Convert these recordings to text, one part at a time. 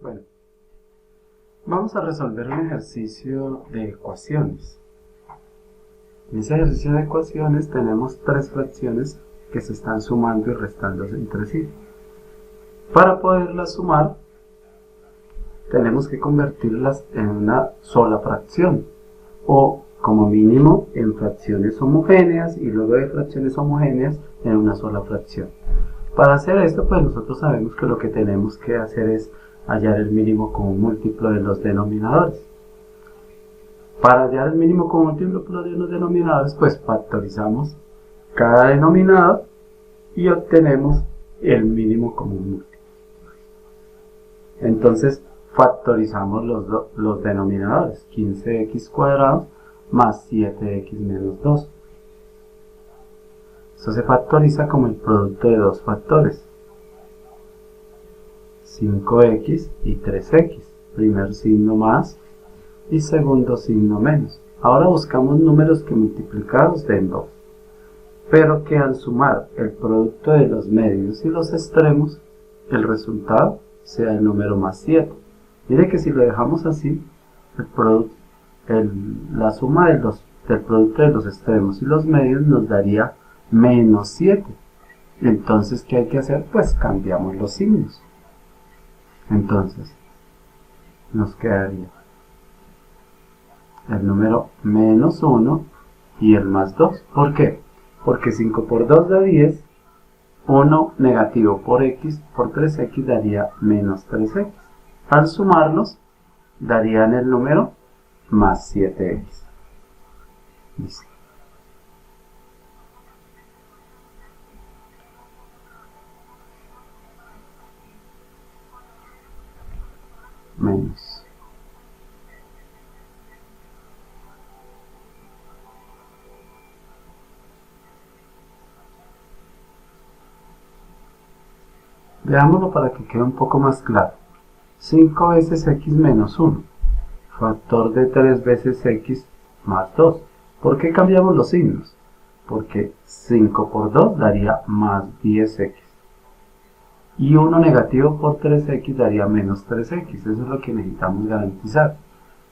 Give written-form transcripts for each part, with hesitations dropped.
Bueno, vamos a resolver un ejercicio de ecuaciones. En ese ejercicio de ecuaciones tenemos tres fracciones que se están sumando y restando entre sí. Para poderlas sumar, tenemos que convertirlas en una sola fracción, o como mínimo en fracciones homogéneas y luego de fracciones homogéneas en una sola fracción. Para hacer esto, pues nosotros sabemos que lo que tenemos que hacer es hallar el mínimo común múltiplo de los denominadores. Para hallar el mínimo común múltiplo de los denominadores, pues factorizamos cada denominador y obtenemos el mínimo común múltiplo. Entonces factorizamos los denominadores, 15x cuadrado más 7x menos 2. Esto se factoriza como el producto de dos factores, 5x y 3x, primer signo más y segundo signo menos. Ahora buscamos números que multiplicados den 2, pero que al sumar el producto de los medios y los extremos, el resultado sea el número más 7. Mire que si lo dejamos así, la suma del producto de los extremos y los medios nos daría menos 7. Entonces, ¿qué hay que hacer? Pues cambiamos los signos. Entonces, nos quedaría el número menos 1 y el más 2. ¿Por qué? Porque 5 por 2 da 10, 1 negativo por x por 3x daría menos 3x. Al sumarlos, darían el número más 7x. Listo. Menos. Veámoslo para que quede un poco más claro. 5 veces x menos 1, factor de 3 veces x más 2. ¿Por qué cambiamos los signos? Porque 5 por 2 daría más 10x. Y 1 negativo por 3x daría menos 3x. Eso es lo que necesitamos garantizar.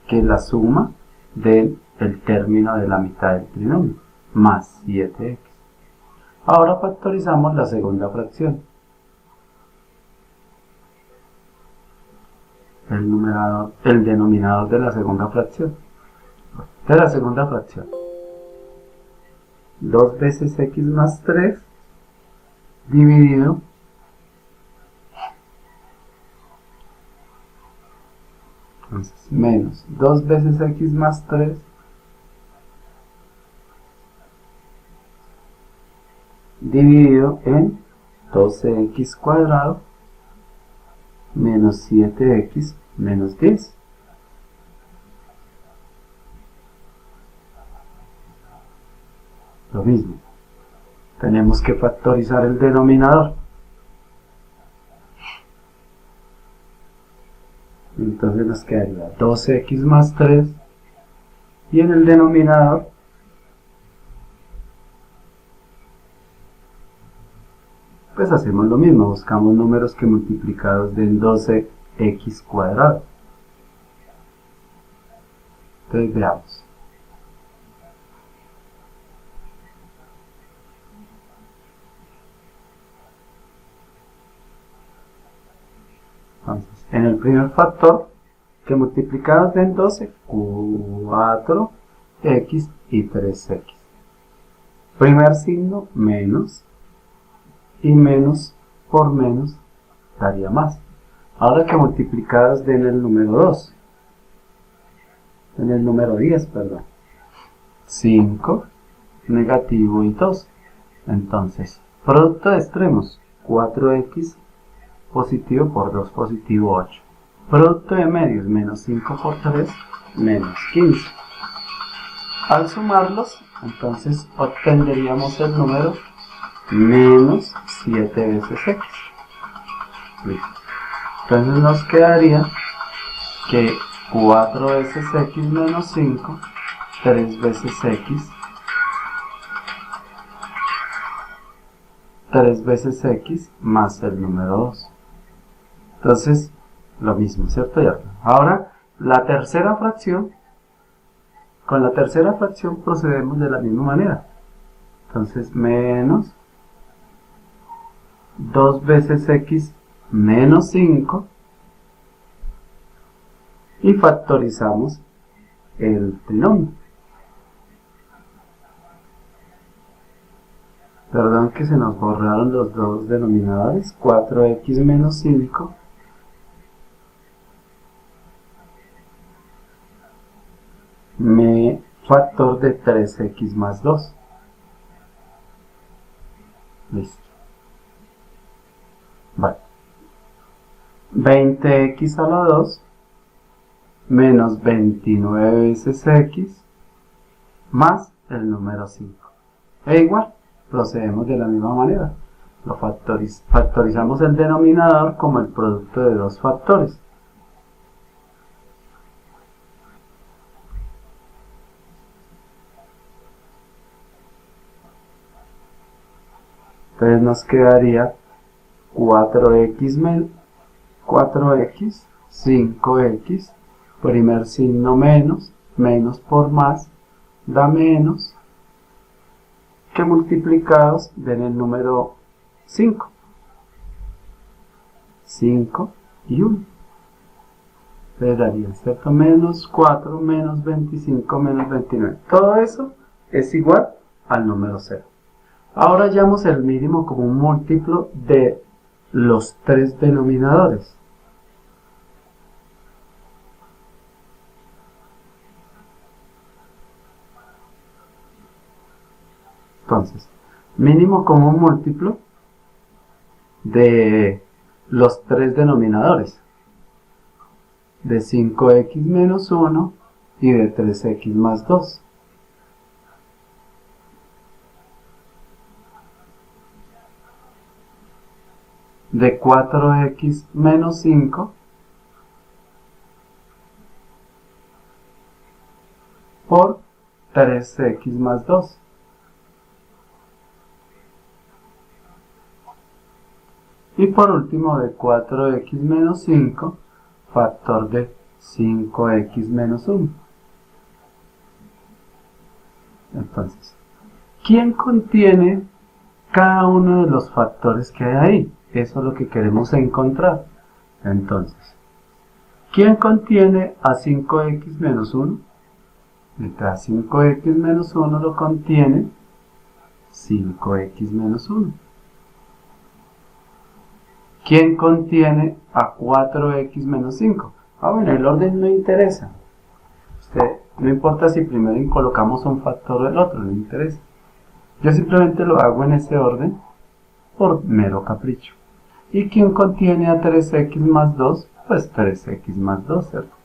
Que la suma del término de la mitad del trinomio, más 7x. Ahora factorizamos la segunda fracción. El denominador de la segunda fracción. De la segunda fracción. 2 veces x más 3 dividido entonces menos 2 veces x más 3 dividido en 12x cuadrado menos 7x menos 10. Lo mismo, tenemos que factorizar el denominador. Entonces nos quedaría 12x más 3 y en el denominador pues hacemos lo mismo, buscamos números que multiplicados den 12x cuadrado. Entonces veamos. Entonces, en el primer factor, que multiplicados den 12, 4x y 3x. Primer signo, menos. Y menos por menos daría más. Ahora que multiplicadas den el número 2. En el número 10, perdón. 5, negativo y 2. Entonces, producto de extremos, 4x positivo por 2 positivo 8. Producto de medios, menos 5 por 3, menos 15. Al sumarlos, entonces obtendríamos el número menos 7 veces x. Listo. Entonces nos quedaría que 4 veces x menos 5, 3 veces x, 3 veces x más el número 2. Entonces lo mismo, ¿cierto? Ahora, la tercera fracción, con la tercera fracción procedemos de la misma manera. Entonces, menos 2 veces x menos 5 y factorizamos el trinomio. Perdón que se nos borraron los dos denominadores, 4x menos 5 factor de 3x más 2. Listo. Vale. 20x a la 2 menos 29 veces x más el número 5. E igual, procedemos de la misma manera. Lo factorizamos el denominador como el producto de dos factores. Entonces nos quedaría 4x, 5x, primer signo menos, menos por más, da menos, que multiplicados den el número 5. 5 y 1. Entonces daría, ¿cierto? Menos 4, menos 25, menos 29. Todo eso es igual al número 0. Ahora hallamos el mínimo común múltiplo de los tres denominadores. Entonces, mínimo común múltiplo de los tres denominadores. De 5x menos 1 y de 3x más 2. De 4x menos 5 por 3x más 2. Y por último de 4x menos 5 factor de 5x menos 1. Entonces, ¿quién contiene cada uno de los factores que hay ahí? Eso es lo que queremos encontrar. Entonces, ¿quién contiene a 5x menos 1? A 5x menos 1 lo contiene 5x menos 1. ¿Quién contiene a 4x menos 5? Bueno, el orden no interesa. No importa si primero colocamos un factor o el otro, no interesa. Yo simplemente lo hago en ese orden por mero capricho. ¿Y quién contiene a 3x más 2? Pues 3x más 2, ¿cierto?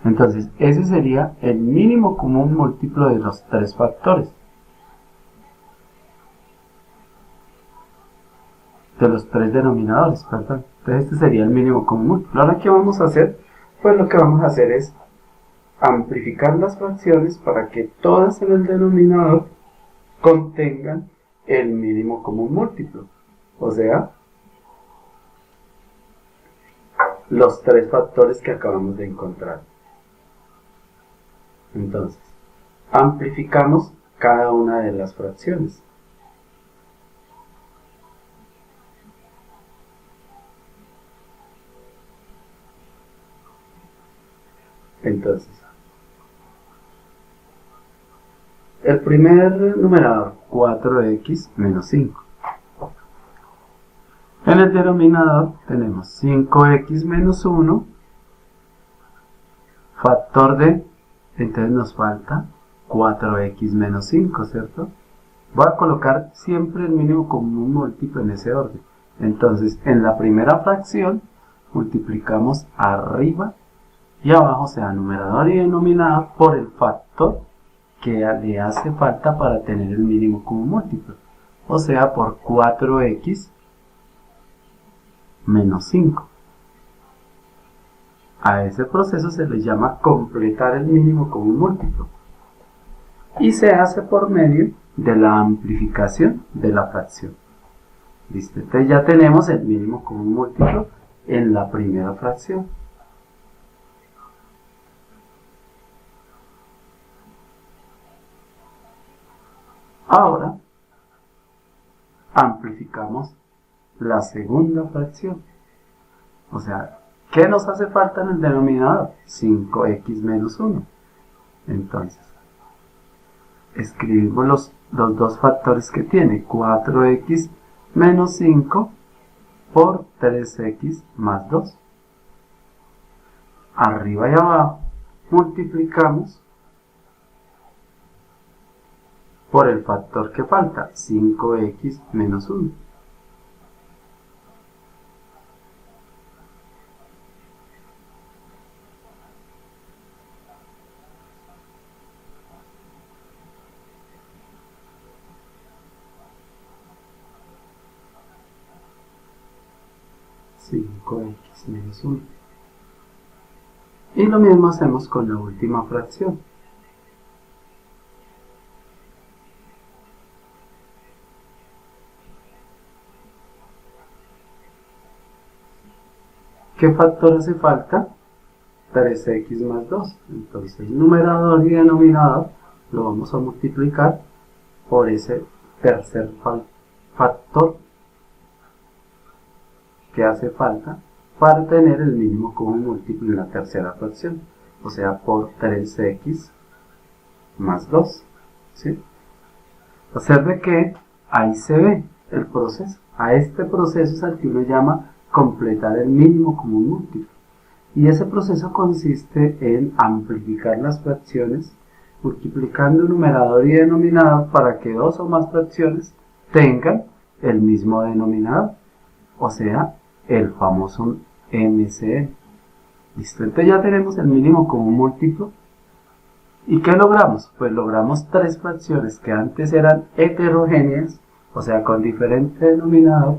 Entonces, ese sería el mínimo común múltiplo de los tres factores. De los tres denominadores, perdón. Entonces, este sería el mínimo común múltiplo. Ahora, ¿qué vamos a hacer? Pues lo que vamos a hacer es amplificar las fracciones para que todas en el denominador contengan el mínimo común múltiplo. O sea, los tres factores que acabamos de encontrar. Entonces, amplificamos cada una de las fracciones. Entonces, el primer numerador, 4x menos 5. En el denominador tenemos 5x menos 1, factor de, entonces nos falta 4x menos 5, ¿cierto? Voy a colocar siempre el mínimo común múltiplo en ese orden. Entonces, en la primera fracción, multiplicamos arriba y abajo, o sea, numerador y denominador, por el factor que le hace falta para tener el mínimo común múltiplo. O sea, por 4x menos 5. A ese proceso se le llama completar el mínimo común múltiplo. Y se hace por medio de la amplificación de la fracción. ¿Listo? Entonces ya tenemos el mínimo común múltiplo en la primera fracción. Ahora amplificamos la segunda fracción. O sea, ¿qué nos hace falta en el denominador? 5x menos 1. Entonces, escribimos los dos factores que tiene. 4x menos 5 por 3x más 2. Arriba y abajo multiplicamos por el factor que falta, 5x menos 1. Menos 1. Y lo mismo hacemos con la última fracción. ¿Qué factor hace falta? 3x más 2. Entonces, numerador y denominador lo vamos a multiplicar por ese tercer factor que hace falta para tener el mínimo común múltiplo en la tercera fracción, o sea, por 3x más 2. ¿Sí? Observe que ahí se ve el proceso. A este proceso es al que uno llama completar el mínimo común múltiplo. Y ese proceso consiste en amplificar las fracciones multiplicando numerador y denominador para que dos o más fracciones tengan el mismo denominador, o sea, el famoso MCN. ¿Listo? Entonces ya tenemos el mínimo común múltiplo. ¿Y qué logramos? Pues logramos tres fracciones que antes eran heterogéneas, o sea, con diferente denominador,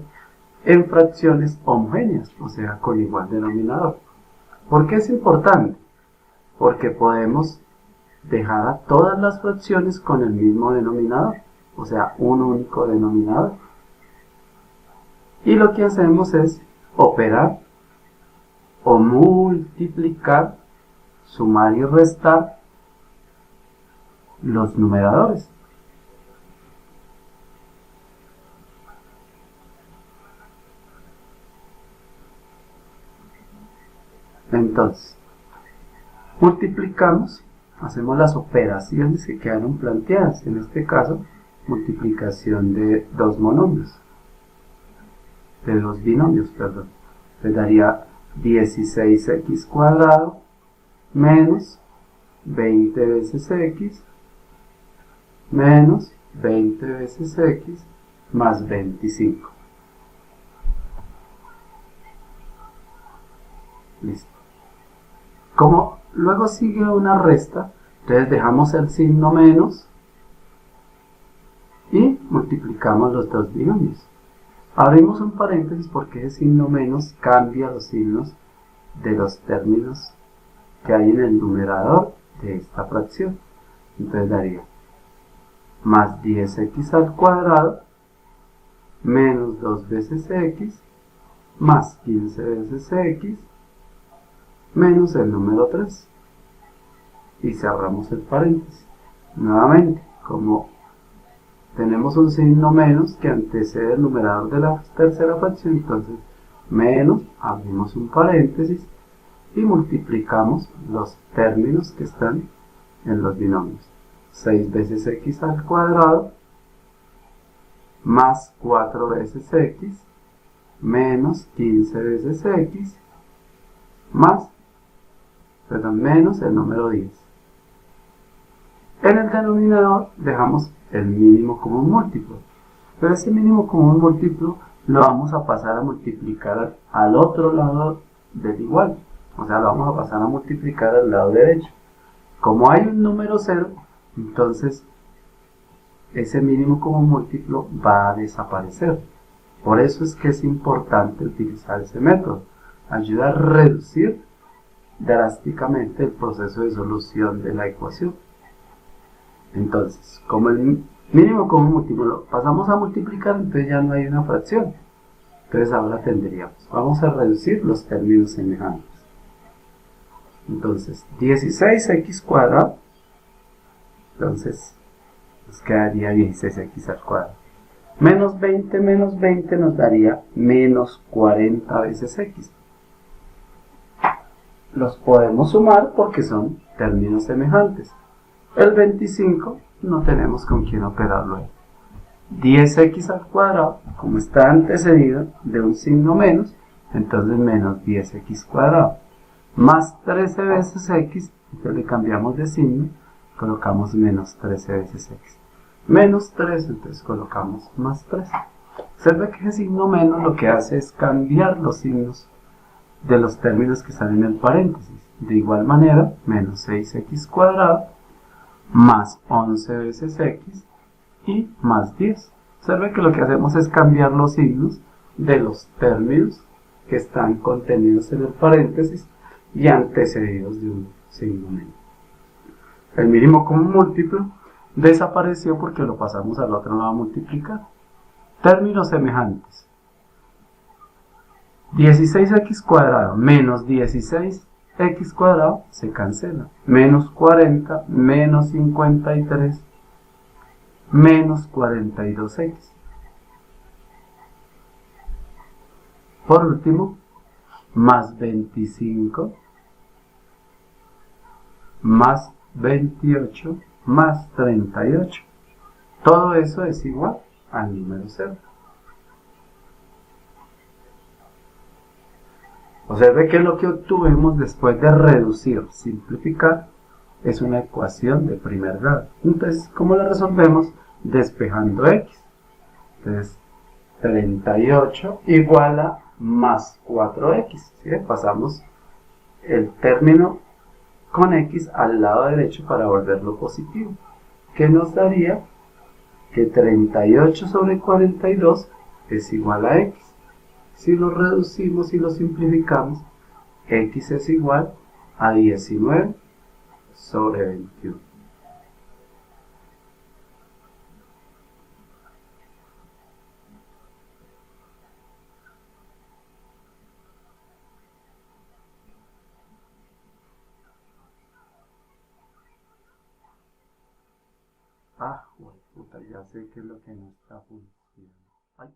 en fracciones homogéneas, o sea, con igual denominador. ¿Por qué es importante? Porque podemos dejar a todas las fracciones con el mismo denominador, o sea, un único denominador. Y lo que hacemos es operar o multiplicar, sumar y restar los numeradores. Entonces, multiplicamos, hacemos las operaciones que quedaron planteadas, en este caso, multiplicación de dos monomios, de dos binomios, perdón. Le daría 16x cuadrado menos 20 veces x menos 20 veces x más 25. Listo. Como luego sigue una resta, entonces dejamos el signo menos y multiplicamos los dos binomios. Abrimos un paréntesis porque ese signo menos cambia los signos de los términos que hay en el numerador de esta fracción. Entonces daría más 10x al cuadrado menos 2 veces x más 15 veces x menos el número 3. Y cerramos el paréntesis. Nuevamente, como tenemos un signo menos que antecede el numerador de la tercera fracción, entonces menos, abrimos un paréntesis y multiplicamos los términos que están en los binomios. 6 veces x al cuadrado más 4 veces x menos 15 veces x menos el número 10. En el denominador dejamos el mínimo común múltiplo, pero ese mínimo común múltiplo lo vamos a pasar a multiplicar al otro lado del igual, o sea, lo vamos a pasar a multiplicar al lado derecho. Como hay un número 0, entonces ese mínimo común múltiplo va a desaparecer. Por eso es que es importante utilizar ese método. Ayuda a reducir drásticamente el proceso de solución de la ecuación. Entonces, como el mínimo común múltiplo lo pasamos a multiplicar, entonces ya no hay una fracción. Entonces ahora tendríamos, vamos a reducir los términos semejantes. Entonces, 16x cuadrado, entonces nos quedaría 16x al cuadrado. Menos 20 nos daría menos 40 veces x. Los podemos sumar porque son términos semejantes. El 25 no tenemos con quién operarlo ahí. 10x al cuadrado, como está antecedido de un signo menos, entonces menos 10x cuadrado. Más 13 veces x, entonces le cambiamos de signo, colocamos menos 13 veces x. Menos 3, entonces colocamos más 3. Observe que ese signo menos lo que hace es cambiar los signos de los términos que están en el paréntesis. De igual manera, menos 6x cuadrado, más 11 veces x, y más 10. Observe que lo que hacemos es cambiar los signos de los términos que están contenidos en el paréntesis y antecedidos de un signo menos. El mínimo común múltiplo desapareció porque lo pasamos al otro lado a multiplicar. Términos semejantes. 16x cuadrado menos 16x cuadrado se cancela. Menos 40, menos 53, menos 42x. Por último, más 25, más 28, más 38. Todo eso es igual al número 0. Observe que lo que obtuvimos después de reducir, simplificar, es una ecuación de primer grado. Entonces, ¿cómo la resolvemos? Despejando x. Entonces, 38 igual a más 4x. ¿Sí? Pasamos el término con x al lado derecho para volverlo positivo. ¿Qué nos daría? Que 38 sobre 42 es igual a x. Si lo reducimos y lo simplificamos, x es igual a 19 sobre 21. Ah, bueno, puta, ya sé qué es lo que no está funcionando. Ay.